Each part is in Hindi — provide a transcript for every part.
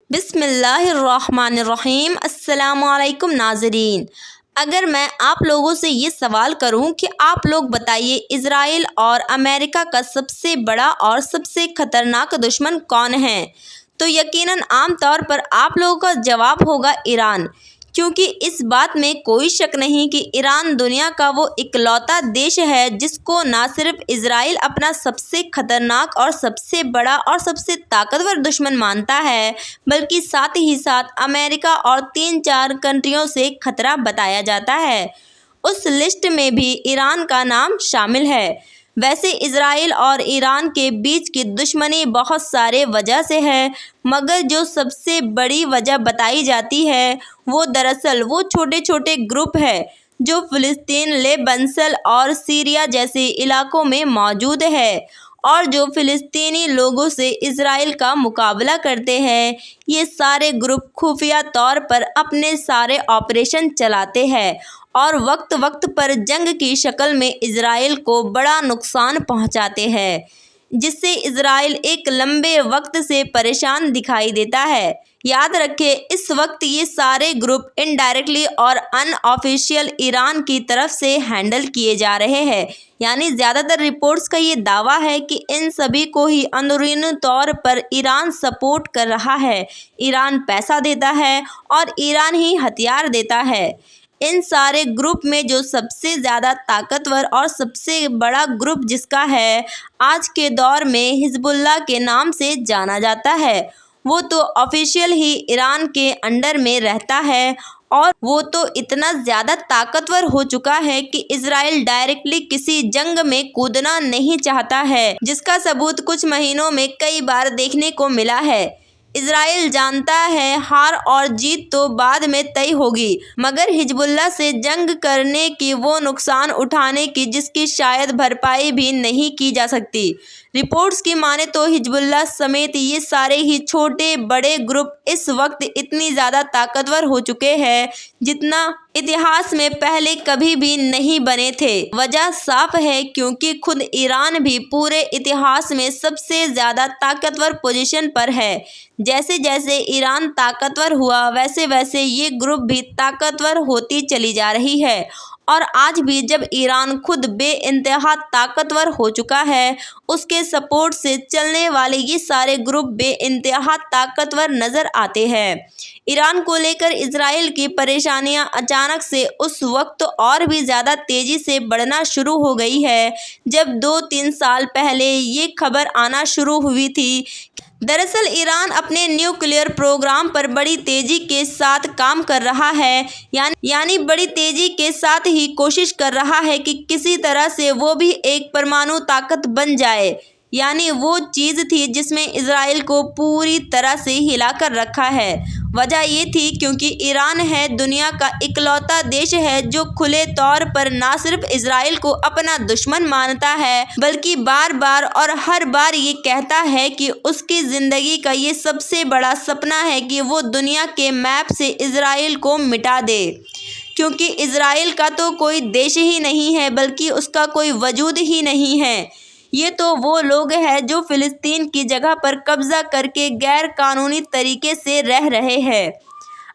बिस्मिल्लाहिर्रहमानिर्रहीम। अस्सलामुअलैकुम नाज़रीन, अगर मैं आप लोगों से ये सवाल करूं कि आप लोग बताइए इज़राइल और अमेरिका का सबसे बड़ा और सबसे ख़तरनाक दुश्मन कौन है, तो यकीनन आम तौर पर आप लोगों का जवाब होगा ईरान। क्योंकि इस बात में कोई शक नहीं कि ईरान दुनिया का वो इकलौता देश है जिसको ना सिर्फ इज़राइल अपना सबसे ख़तरनाक और सबसे बड़ा और सबसे ताकतवर दुश्मन मानता है, बल्कि साथ ही साथ अमेरिका और 3-4 कंट्रियों से खतरा बताया जाता है। उस लिस्ट में भी ईरान का नाम शामिल है। वैसे इज़राइल और ईरान के बीच की दुश्मनी बहुत सारे वजह से है, मगर जो सबसे बड़ी वजह बताई जाती है वो दरअसल वो छोटे छोटे ग्रुप है जो फ़िलिस्तीन, लेबनान और सीरिया जैसे इलाकों में मौजूद है और जो फ़िलिस्तीनी लोगों से इज़राइल का मुकाबला करते हैं। ये सारे ग्रुप खुफिया तौर पर अपने सारे ऑपरेशन चलाते हैं और वक्त वक्त पर जंग की शक्ल में इज़राइल को बड़ा नुकसान पहुंचाते हैं, जिससे इज़राइल एक लंबे वक्त से परेशान दिखाई देता है। याद रखें, इस वक्त ये सारे ग्रुप इनडायरेक्टली और अनऑफिशियल ईरान की तरफ से हैंडल किए जा रहे हैं। यानी ज़्यादातर रिपोर्ट्स का ये दावा है कि इन सभी को ही अंदरूनी तौर पर ईरान सपोर्ट कर रहा है। ईरान पैसा देता है और ईरान ही हथियार देता है। इन सारे ग्रुप में जो सबसे ज़्यादा ताकतवर और सबसे बड़ा ग्रुप जिसका है आज के दौर में हिजबुल्लाह के नाम से जाना जाता है, वो तो ऑफिशियल ही ईरान के अंडर में रहता है और वो तो इतना ज़्यादा ताकतवर हो चुका है कि इज़राइल डायरेक्टली किसी जंग में कूदना नहीं चाहता है, जिसका सबूत कुछ महीनों में कई बार देखने को मिला है। इज़राइल जानता है हार और जीत तो बाद में तय होगी, मगर हिजबुल्लाह से जंग करने की वो नुकसान उठाने की जिसकी शायद भरपाई भी नहीं की जा सकती। रिपोर्ट्स की माने तो हिजबुल्लाह समेत ये सारे ही छोटे बड़े ग्रुप इस वक्त इतनी ज़्यादा ताकतवर हो चुके हैं जितना इतिहास में पहले कभी भी नहीं बने थे। वजह साफ है, क्योंकि खुद ईरान भी पूरे इतिहास में सबसे ज़्यादा ताकतवर पोजीशन पर है। जैसे जैसे ईरान ताकतवर हुआ वैसे वैसे ये ग्रुप भी ताकतवर होती चली जा रही है और आज भी जब ईरान खुद बेइंतहा ताकतवर हो चुका है, उसके सपोर्ट से चलने वाले ये सारे ग्रुप बेइंतहा ताकतवर नज़र आते हैं। ईरान को लेकर इज़राइल की परेशानियां अचानक से उस वक्त और भी ज़्यादा तेज़ी से बढ़ना शुरू हो गई है जब 2-3 साल पहले ये खबर आना शुरू हुई थी। दरअसल ईरान अपने न्यूक्लियर प्रोग्राम पर बड़ी तेज़ी के साथ काम कर रहा है, यानी बड़ी तेज़ी के साथ ही कोशिश कर रहा है कि किसी तरह से वो भी एक परमाणु ताकत बन जाए। यानी वो चीज़ थी जिसमें इज़राइल को पूरी तरह से हिलाकर रखा है। वजह ये थी क्योंकि ईरान है दुनिया का इकलौता देश है जो खुले तौर पर ना सिर्फ इज़राइल को अपना दुश्मन मानता है, बल्कि बार बार और हर बार ये कहता है कि उसकी ज़िंदगी का ये सबसे बड़ा सपना है कि वो दुनिया के मैप से इज़राइल को मिटा दे। क्योंकि इज़राइल का तो कोई देश ही नहीं है, बल्कि उसका कोई वजूद ही नहीं है। ये तो वो लोग हैं जो फ़िलिस्तीन की जगह पर कब्ज़ा करके गैर कानूनी तरीके से रह रहे हैं।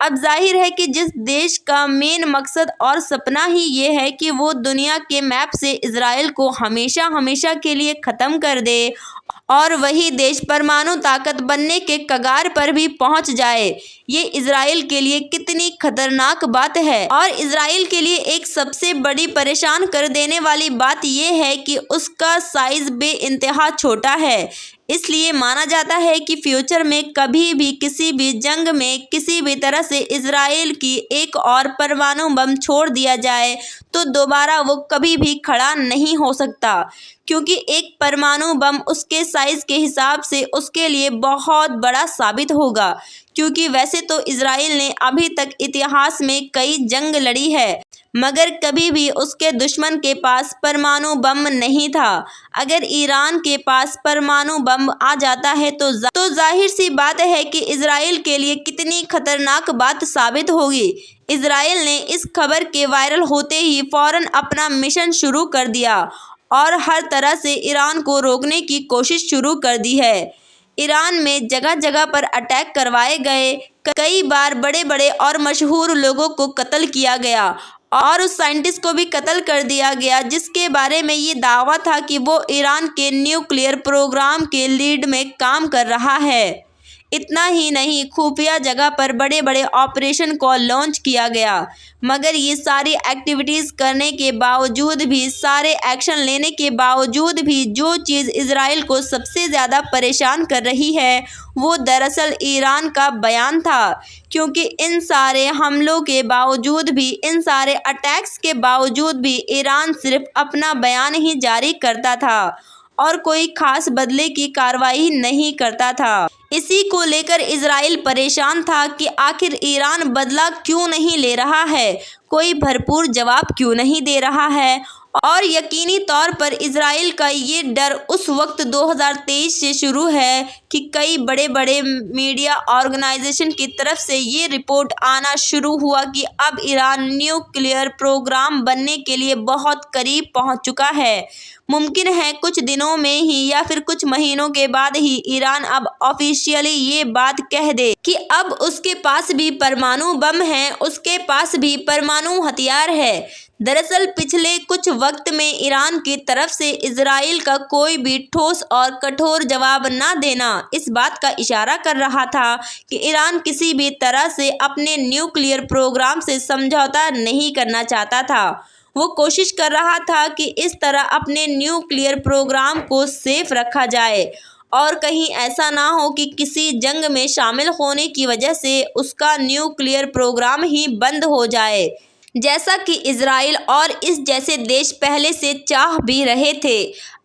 अब जाहिर है कि जिस देश का मेन मकसद और सपना ही ये है कि वो दुनिया के मैप से इज़राइल को हमेशा हमेशा के लिए ख़त्म कर दे और वही देश परमाणु ताकत बनने के कगार पर भी पहुंच जाए, ये इज़राइल के लिए कितनी खतरनाक बात है। और इज़राइल के लिए एक सबसे बड़ी परेशान कर देने वाली बात ये है कि उसका साइज़ बेइंतहा छोटा है। इसलिए माना जाता है कि फ्यूचर में कभी भी किसी भी जंग में किसी भी तरह से इज़राइल की एक और परमाणु बम छोड़ दिया जाए तो दोबारा वो कभी भी खड़ा नहीं हो सकता, क्योंकि एक परमाणु बम उसके साइज़ के हिसाब से उसके लिए बहुत बड़ा साबित होगा। क्योंकि वैसे तो इज़राइल ने अभी तक इतिहास में कई जंग लड़ी है, मगर कभी भी उसके दुश्मन के पास परमाणु बम नहीं था। अगर ईरान के पास परमाणु बम आ जाता है तो जाहिर सी बात है कि इज़राइल के लिए कितनी खतरनाक बात साबित होगी। इज़राइल ने इस खबर के वायरल होते ही फ़ौरन अपना मिशन शुरू कर दिया और हर तरह से ईरान को रोकने की कोशिश शुरू कर दी है। ईरान में जगह जगह पर अटैक करवाए गए, कई बार बड़े बड़े और मशहूर लोगों को कत्ल किया गया और उस साइंटिस्ट को भी कत्ल कर दिया गया जिसके बारे में ये दावा था कि वो ईरान के न्यूक्लियर प्रोग्राम के लीड में काम कर रहा है। इतना ही नहीं, खुफिया जगह पर बड़े बड़े ऑपरेशन को लॉन्च किया गया। मगर ये सारी एक्टिविटीज़ करने के बावजूद भी, सारे एक्शन लेने के बावजूद भी जो चीज़ इजराइल को सबसे ज़्यादा परेशान कर रही है वो दरअसल ईरान का बयान था। क्योंकि इन सारे हमलों के बावजूद भी, इन सारे अटैक्स के बावजूद भी ईरान सिर्फ अपना बयान ही जारी करता था और कोई खास बदले की कार्रवाई नहीं करता था। इसी को लेकर इजराइल परेशान था कि आखिर ईरान बदला क्यों नहीं ले रहा है, कोई भरपूर जवाब क्यों नहीं दे रहा है। और यकीनी तौर पर इजराइल का ये डर उस वक्त 2023 से शुरू है कि कई बड़े बड़े मीडिया ऑर्गेनाइजेशन की तरफ से ये रिपोर्ट आना शुरू हुआ कि अब ईरान न्यूक्लियर प्रोग्राम बनने के लिए बहुत करीब पहुंच चुका है। मुमकिन है कुछ दिनों में ही या फिर कुछ महीनों के बाद ही ईरान अब ऑफिशियली ये बात कह दे कि अब उसके पास भी परमाणु बम है, उसके पास भी परमाणु हथियार है। दरअसल पिछले कुछ वक्त में ईरान की तरफ से इजराइल का कोई भी ठोस और कठोर जवाब न देना इस बात का इशारा कर रहा था कि ईरान किसी भी तरह से अपने न्यूक्लियर प्रोग्राम से समझौता नहीं करना चाहता था। वो कोशिश कर रहा था कि इस तरह अपने न्यूक्लियर प्रोग्राम को सेफ रखा जाए और कहीं ऐसा ना हो कि किसी जंग में शामिल होने की वजह से उसका न्यूक्लियर प्रोग्राम ही बंद हो जाए, जैसा कि इजराइल और इस जैसे देश पहले से चाह भी रहे थे।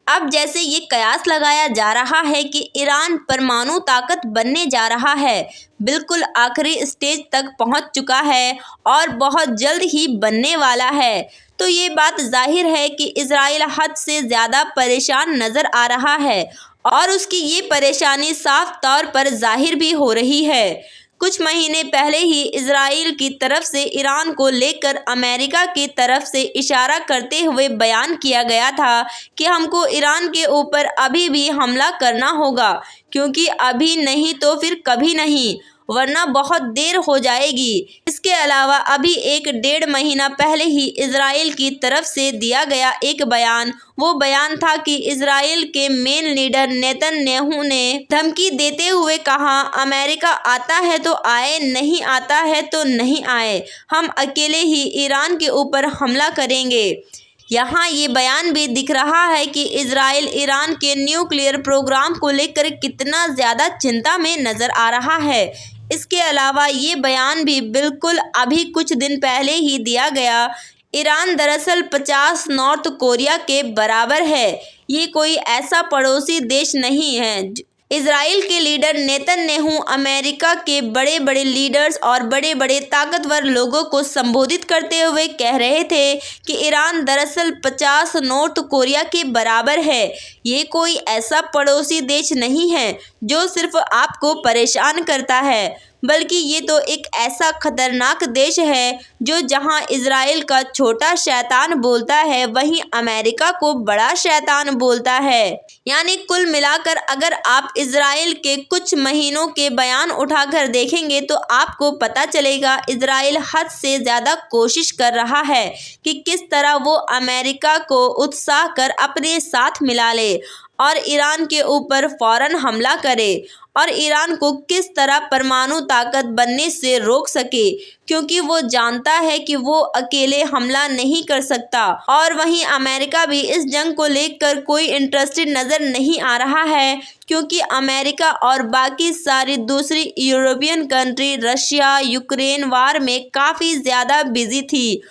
अब जैसे ये कयास लगाया जा रहा है कि ईरान परमाणु ताकत बनने जा रहा है, बिल्कुल आखिरी स्टेज तक पहुंच चुका है और बहुत जल्द ही बनने वाला है, तो ये बात जाहिर है कि इजराइल हद से ज़्यादा परेशान नज़र आ रहा है और उसकी ये परेशानी साफ तौर पर जाहिर भी हो रही है। कुछ महीने पहले ही इजराइल की तरफ से ईरान को लेकर अमेरिका की तरफ से इशारा करते हुए बयान किया गया था कि हमको ईरान के ऊपर अभी भी हमला करना होगा, क्योंकि अभी नहीं तो फिर कभी नहीं, वरना बहुत देर हो जाएगी। इसके अलावा अभी 1-1.5 महीना पहले ही इजराइल की तरफ से दिया गया एक बयान, वो बयान था कि इजराइल के मेन लीडर नेतन्याहू ने धमकी देते हुए कहा, अमेरिका आता है तो आए, नहीं आता है तो नहीं आए, हम अकेले ही ईरान के ऊपर हमला करेंगे। यहाँ ये बयान भी दिख रहा है कि इजराइल ईरान के न्यूक्लियर प्रोग्राम को लेकर कितना ज़्यादा चिंता में नज़र आ रहा है। इसके अलावा ये बयान भी बिल्कुल अभी कुछ दिन पहले ही दिया गया, ईरान दरअसल 50 नॉर्थ कोरिया के बराबर है, ये कोई ऐसा पड़ोसी देश नहीं है। इजराइल के लीडर नेतन्याहू अमेरिका के बड़े बड़े लीडर्स और बड़े बड़े ताकतवर लोगों को संबोधित करते हुए कह रहे थे कि ईरान दरअसल 50 नॉर्थ कोरिया के बराबर है, ये कोई ऐसा पड़ोसी देश नहीं है जो सिर्फ आपको परेशान करता है, बल्कि ये तो एक ऐसा खतरनाक देश है जो जहां इजराइल का छोटा शैतान बोलता है वहीं अमेरिका को बड़ा शैतान बोलता है। यानी कुल मिलाकर अगर आप इजराइल के कुछ महीनों के बयान उठाकर देखेंगे तो आपको पता चलेगा इजराइल हद से ज़्यादा कोशिश कर रहा है कि किस तरह वो अमेरिका को उत्साह कर अपने साथ मिला ले और ईरान के ऊपर फौरन हमला करे और ईरान को किस तरह परमाणु ताकत बनने से रोक सके, क्योंकि वो जानता है कि वो अकेले हमला नहीं कर सकता। और वहीं अमेरिका भी इस जंग को लेकर कोई इंटरेस्टेड नज़र नहीं आ रहा है, क्योंकि अमेरिका और बाकी सारी दूसरी यूरोपियन कंट्री रशिया यूक्रेन वार में काफ़ी ज़्यादा बिजी थी,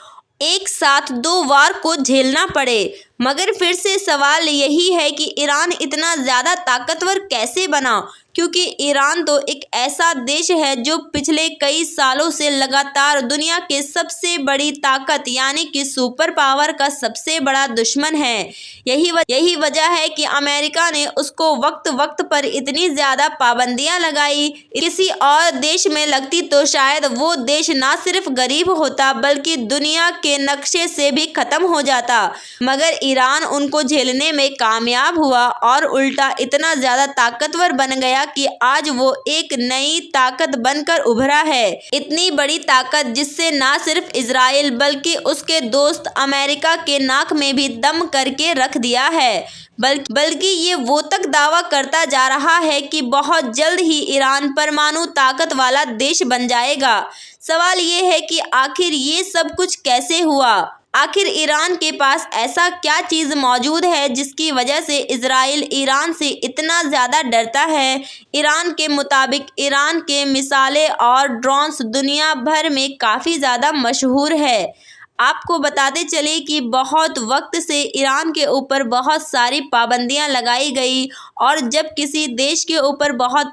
एक साथ 2 वार को झेलना पड़े। मगर फिर से सवाल यही है कि ईरान इतना ज़्यादा ताकतवर कैसे बना, क्योंकि ईरान तो एक ऐसा देश है जो पिछले कई सालों से लगातार दुनिया के सबसे बड़ी ताकत यानी कि सुपर पावर का सबसे बड़ा दुश्मन है। यही वजह है कि अमेरिका ने उसको वक्त वक्त पर इतनी ज़्यादा पाबंदियां लगाई। किसी और देश में लगती तो शायद वो देश ना सिर्फ गरीब होता बल्कि दुनिया के नक्शे से भी ख़त्म हो जाता, मगर ईरान उनको झेलने में कामयाब हुआ और उल्टा इतना ज़्यादा ताकतवर बन गया कि आज वो एक नई ताकत बनकर उभरा है। इतनी बड़ी ताकत जिससे ना सिर्फ इजराइल बल्कि उसके दोस्त अमेरिका के नाक में भी दम करके रख दिया है। बल्कि ये वो तक दावा करता जा रहा है कि बहुत जल्द ही ईरान परमाणु ताकत वाला देश बन जाएगा। सवाल ये है कि आखिर ये सब कुछ कैसे हुआ? आखिर ईरान के पास ऐसा क्या चीज़ मौजूद है जिसकी वजह से इजराइल ईरान से इतना ज़्यादा डरता है? ईरान के मुताबिक ईरान के मिसाइलें और ड्रोन्स दुनिया भर में काफ़ी ज़्यादा मशहूर है। आपको बताते चले कि बहुत वक्त से ईरान के ऊपर बहुत सारी पाबंदियां लगाई गई, और जब किसी देश के ऊपर बहुत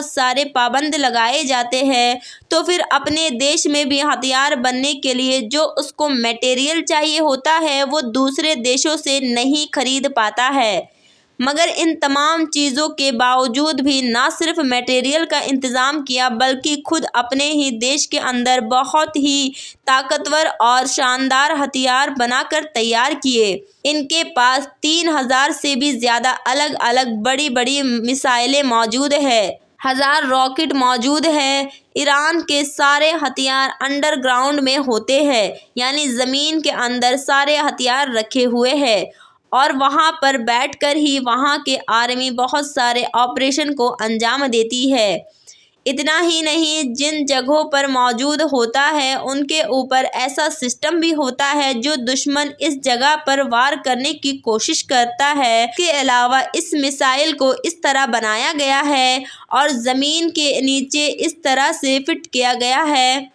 सारे पाबंद लगाए जाते हैं तो फिर अपने देश में भी हथियार बनने के लिए जो उसको मटेरियल चाहिए होता है वो दूसरे देशों से नहीं खरीद पाता है। मगर इन तमाम चीज़ों के बावजूद भी ना सिर्फ मटेरियल का इंतज़ाम किया बल्कि खुद अपने ही देश के अंदर बहुत ही ताकतवर और शानदार हथियार बनाकर तैयार किए। इनके पास 3000 से भी ज़्यादा अलग अलग बड़ी बड़ी मिसाइलें मौजूद है, 1000 रॉकेट मौजूद है। ईरान के सारे हथियार अंडरग्राउंड में होते हैं, यानी ज़मीन के अंदर सारे हथियार रखे हुए हैं, और वहाँ पर बैठकर ही वहाँ के आर्मी बहुत सारे ऑपरेशन को अंजाम देती है। इतना ही नहीं, जिन जगहों पर मौजूद होता है उनके ऊपर ऐसा सिस्टम भी होता है जो दुश्मन इस जगह पर वार करने की कोशिश करता है। इसके अलावा इस मिसाइल को इस तरह बनाया गया है और ज़मीन के नीचे इस तरह से फिट किया गया है,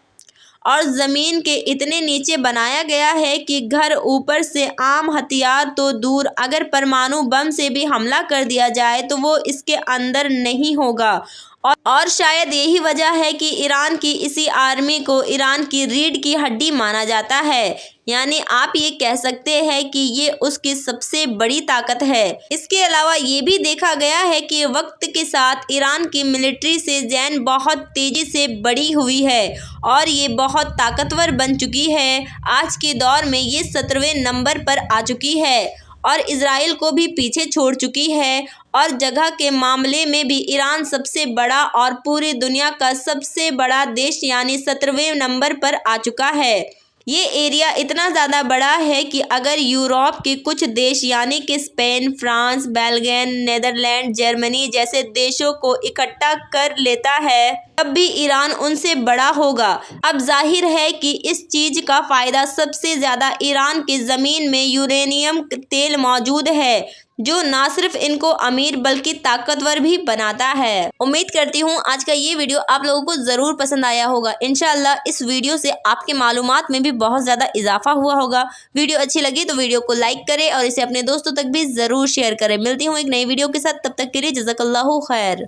और ज़मीन के इतने नीचे बनाया गया है कि घर ऊपर से आम हथियार तो दूर, अगर परमाणु बम से भी हमला कर दिया जाए तो वो इसके अंदर नहीं होगा। और शायद यही वजह है कि ईरान की इसी आर्मी को ईरान की रीढ़ की हड्डी माना जाता है, यानी आप ये कह सकते हैं कि ये उसकी सबसे बड़ी ताकत है। इसके अलावा ये भी देखा गया है कि वक्त के साथ ईरान की मिलिट्री से जैन बहुत तेज़ी से बढ़ी हुई है और ये बहुत ताकतवर बन चुकी है। आज के दौर में ये 17वें नंबर पर आ चुकी है और इजराइल को भी पीछे छोड़ चुकी है, और जगह के मामले में भी ईरान सबसे बड़ा और पूरी दुनिया का सबसे बड़ा देश यानी 17वें नंबर पर आ चुका है। ये एरिया इतना ज़्यादा बड़ा है कि अगर यूरोप के कुछ देश यानी कि Spain, France, Belgium, Netherland, Germany जैसे देशों को इकट्ठा कर लेता है तब भी ईरान उनसे बड़ा होगा। अब जाहिर है कि इस चीज़ का फ़ायदा सबसे ज़्यादा ईरान की ज़मीन में यूरेनियम तेल मौजूद है, जो ना सिर्फ इनको अमीर बल्कि ताकतवर भी बनाता है। उम्मीद करती हूँ आज का ये वीडियो आप लोगों को ज़रूर पसंद आया होगा। इंशाल्लाह इस वीडियो से आपके मालूमात में भी बहुत ज़्यादा इजाफा हुआ होगा। वीडियो अच्छी लगी तो वीडियो को लाइक करें और इसे अपने दोस्तों तक भी ज़रूर शेयर करें। मिलती हूँ एक नई वीडियो के साथ, तब तक के लिए जज़ाकल्लाहु खैर।